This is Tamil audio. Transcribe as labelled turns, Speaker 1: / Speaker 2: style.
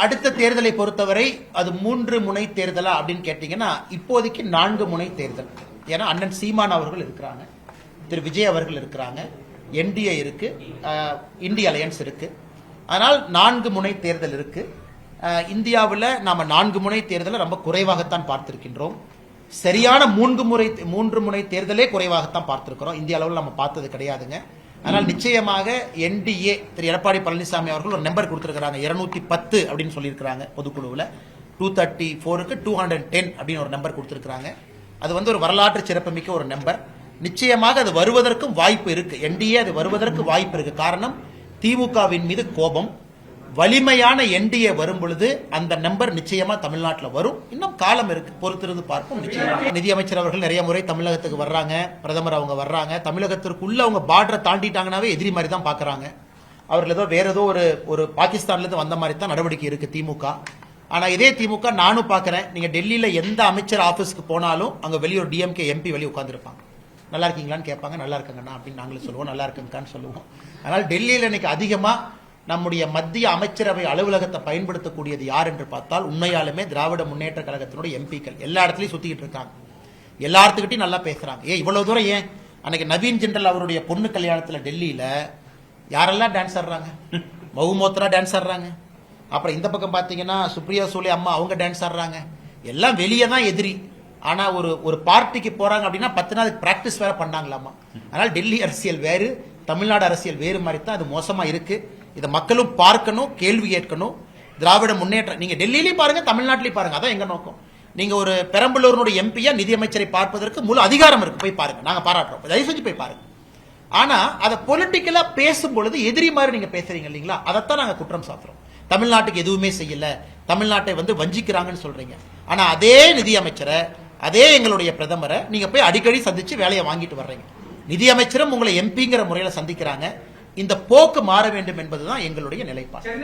Speaker 1: அடுத்த தேர்தலை பொறுத்தவரை அது 3 முனை தேர்தலா அப்படின்னு கேட்டீங்கன்னா இப்போதைக்கு 4 முனை தேர்தல். ஏன்னா அண்ணன் சீமான் அவர்கள் இருக்கிறாங்க, திரு விஜய் அவர்கள் இருக்கிறாங்க, என்டிஏ இருக்கு, இந்திய அலையன்ஸ் இருக்கு. அதனால் 4 முனை தேர்தல் இருக்கு. இந்தியாவில் நாம 4 முனை தேர்தலை ரொம்ப குறைவாகத்தான் பார்த்திருக்கின்றோம். சரியான 3 முனை தேர்தலே குறைவாகத்தான் பார்த்திருக்கிறோம். இந்திய அளவில் நம்ம பார்த்தது கிடையாதுங்க. அதனால் நிச்சயமாக என்டிஏ திரு எடப்பாடி பழனிசாமி அவர்கள் ஒரு நம்பர் கொடுத்திருக்கிறாங்க, 210 அப்படின்னு சொல்லியிருக்கிறாங்க. பொதுக்குழுவில் 234க்கு 210 அப்படின்னு ஒரு நம்பர் கொடுத்திருக்கிறாங்க. அது ஒரு வரலாற்று சிறப்புமிக்க ஒரு நம்பர். நிச்சயமாக அது வருவதற்கும் வாய்ப்பு இருக்கு. என்டிஏ அது வருவதற்கு வாய்ப்பு இருக்கு. காரணம், திமுகவின் மீது கோபம். வலிமையான என்டிஏ வரும் பொழுது அந்த நம்பர் நிச்சயமா தமிழ்நாட்டில் வரும். இன்னும் காலம் இருக்கு, பொறுத்திருந்து பார்ப்போம். நிச்சயமா நிதியமைச்சர் அவர்கள் நிறைய முறை தமிழகத்துக்கு வர்றாங்க, பிரதமர் அவங்க வர்றாங்க. தமிழகத்திற்குள்ள அவங்க பார்டரை தாண்டிட்டாங்கன்னாவே எதிரி மாதிரி தான் பாக்குறாங்க. அவர்கள் ஏதோ வேற ஏதோ ஒரு பாகிஸ்தான்ல இருந்து வந்த மாதிரி தான் நடவடிக்கை இருக்கு திமுக. ஆனா இதே திமுக நானும் பாக்குறேன், நீங்க டெல்லியில எந்த அமைச்சர் ஆபீஸ்க்கு போனாலும் அங்க வெளியூர் டிஎம்கே எம்பி வெளியே உட்கார்ந்துருப்பாங்க. நல்லா இருக்கீங்களான்னு கேட்பாங்க. நல்லா இருக்குங்கண்ணா அப்படின்னு நாங்களும் சொல்லுவோம், நல்லா இருக்குங்கன்னு சொல்லுவோம். அதனால டெல்லியில இன்னைக்கு அதிகமா நம்முடைய மத்திய அமைச்சரவை அலுவலகத்தை பயன்படுத்தக்கூடியது யார் என்று பார்த்தால் உண்மையாலுமே திராவிட முன்னேற்ற கழகத்தினுடைய எம்பிக்கள் எல்லா இடத்துலயும் சுத்திக்கிட்டு இருக்காங்க. எல்லாத்துக்கிட்டையும் நல்லா பேசுறாங்க. இவ்வளவு தூரம் ஏன் அன்னைக்கு நவீன் ஜென்ரல் அவருடைய பொண்ணு கல்யாணத்துல டெல்லியில யாரெல்லாம் டான்ஸ் ஆடுறாங்க? மகுமோத்ரா டான்ஸ் ஆடுறாங்க. அப்புறம் இந்த பக்கம் பாத்தீங்கன்னா சுப்ரியா சூலே அம்மா அவங்க டான்ஸ் ஆடுறாங்க. எல்லாம் வெளியே தான் எதிரி. ஆனா ஒரு பார்ட்டிக்கு போறாங்க அப்படின்னா 10 நாள் பிராக்டிஸ் வேற பண்ணாங்களாமா. அதனால டெல்லி அரசியல் வேறு, தமிழ்நாடு அரசியல் வேறு மாதிரி தான் அது மோசமா இருக்கு. இதை மக்களும் பார்க்கணும், கேள்வி கேட்கணும். திராவிட முன்னேற்றம் நீங்க டெல்லியிலையும் பாருங்க, தமிழ்நாட்டிலையும் பாருங்க. அதான் எங்க நோக்கம். நீங்க ஒரு பெரம்பலூருடைய எம்பியா நிதியமைச்சரை பார்ப்பதற்கு முழு அதிகாரம் இருக்கு, போய் பாருங்க. நாங்க பாராட்டுறோம், தயவு செஞ்சு போய் பாருங்க. ஆனா அதை பொலிட்டிக்கலா பேசும் பொழுது எதிரி மாதிரி நீங்க பேசுறீங்க இல்லீங்களா, அதைத்தான் நாங்க குற்றம் சாட்டுறோம். தமிழ்நாட்டுக்கு எதுவுமே செய்யல, தமிழ்நாட்டை வஞ்சிக்கிறாங்கன்னு சொல்றீங்க. ஆனா அதே நிதியமைச்சரை, அதே எங்களுடைய பிரதமரை நீங்க போய் அடிக்கடி சந்திச்சு வேலையை வாங்கிட்டு வர்றீங்க. நிதியமைச்சரும் உங்களை எம்பிங்கிற முறையில சந்திக்கிறாங்க. இந்த போக்கு மாற வேண்டும் என்பதுதான் எங்களுடைய நிலைப்பாடு.